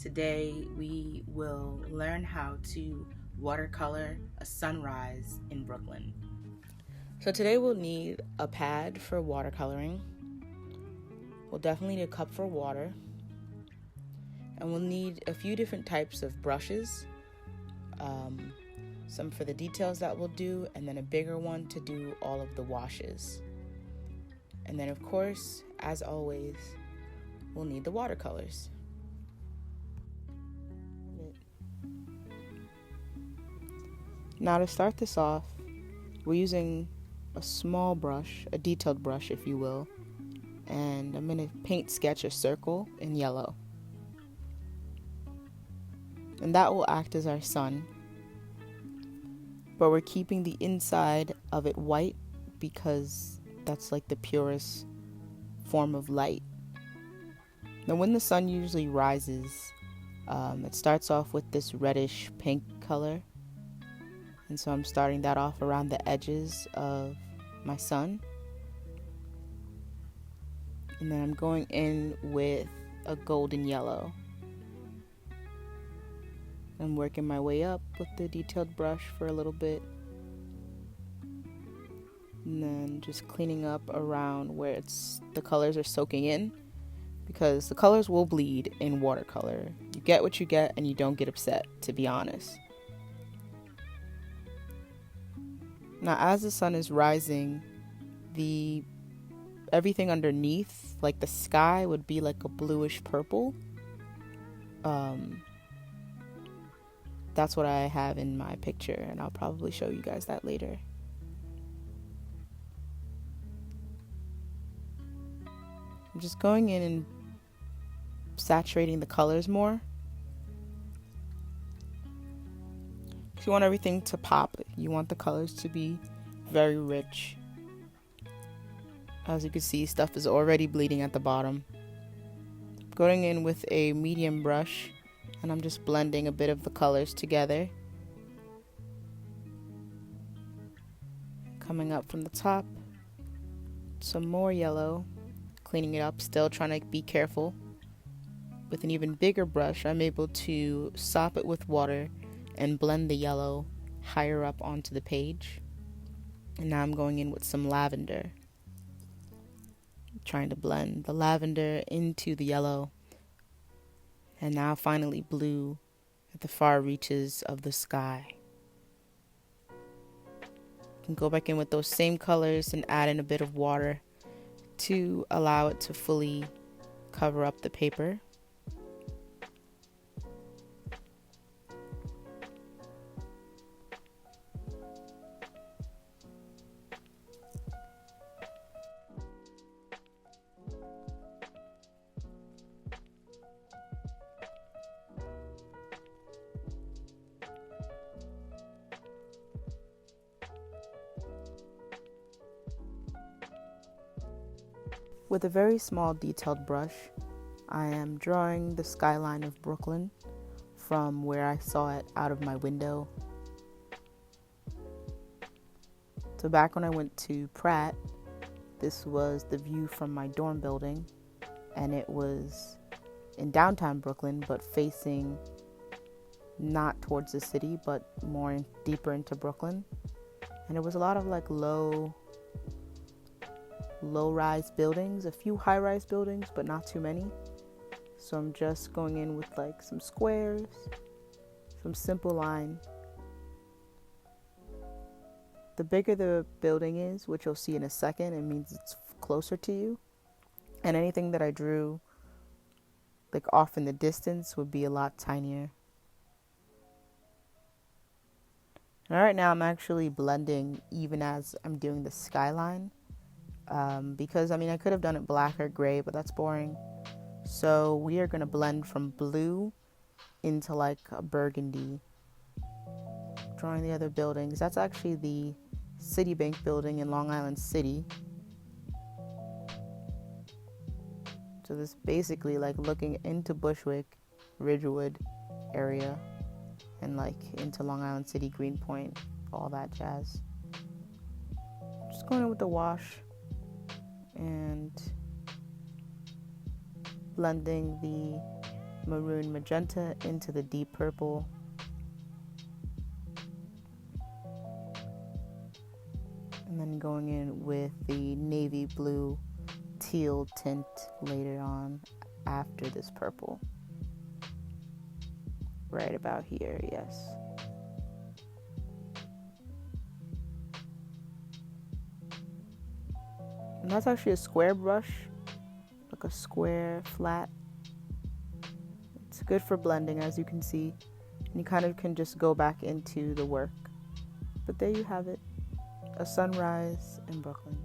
Today we will learn how to watercolor a sunrise in Brooklyn. So today we'll need a pad for watercoloring. We'll definitely need a cup for water. And we'll need a few different types of brushes. Some for the details that we'll do, and then a bigger one to do all of the washes. And then of course, as always, we'll need the watercolors. Now to start this off, we're using a small brush, a detailed brush if you will, and I'm going to paint sketch a circle in yellow. And that will act as our sun. But we're keeping the inside of it white because that's like the purest form of light. Now when the sun usually rises, it starts off with this reddish pink color. And so I'm starting that off around the edges of my sun. And then I'm going in with a golden yellow. I'm working my way up with the detailed brush for a little bit. And then just cleaning up around where the colors are soaking in. Because the colors will bleed in watercolor. You get what you get and you don't get upset, to be honest. Now as the sun is rising, everything underneath, like the sky, would be like a bluish purple. That's what I have in my picture, and I'll probably show you guys that later. I'm just going in and saturating the colors more. If you want everything to pop, you want the colors to be very rich. As you can see, stuff is already bleeding at the bottom. Going in with a medium brush, and I'm just blending a bit of the colors together. Coming up from the top, some more yellow, cleaning it up, still trying to be careful. With an even bigger brush, I'm able to sop it with water and blend the yellow higher up onto the page. And now I'm going in with some lavender. Trying to blend the lavender into the yellow. And now finally blue at the far reaches of the sky. And go back in with those same colors and add in a bit of water to allow it to fully cover up the paper. With a very small detailed brush, I am drawing the skyline of Brooklyn from where I saw it out of my window. So back when I went to Pratt, this was the view from my dorm building, and it was in downtown Brooklyn, but facing not towards the city, but more deeper into Brooklyn. And it was a lot of like low-rise buildings, a few high-rise buildings, but not too many. So I'm just going in with like some squares, some simple line. The bigger the building is, which you'll see in a second, it means it's closer to you. And anything that I drew like off in the distance would be a lot tinier. And right now I'm actually blending even as I'm doing the skyline. Because I could have done it black or gray, but that's boring. So we are going to blend from blue into like a burgundy. Drawing the other buildings. That's actually the Citibank building in Long Island City. So this basically like looking into Bushwick, Ridgewood area, and like into Long Island City, Greenpoint, all that jazz. Just going in with the wash and blending the maroon magenta into the deep purple. And then going in with the navy blue teal tint later on after this purple. Right about here, yes. And that's actually a square brush, like a square flat. It's good for blending, as you can see. And you kind of can just go back into the work. But there you have it, a sunrise in Brooklyn.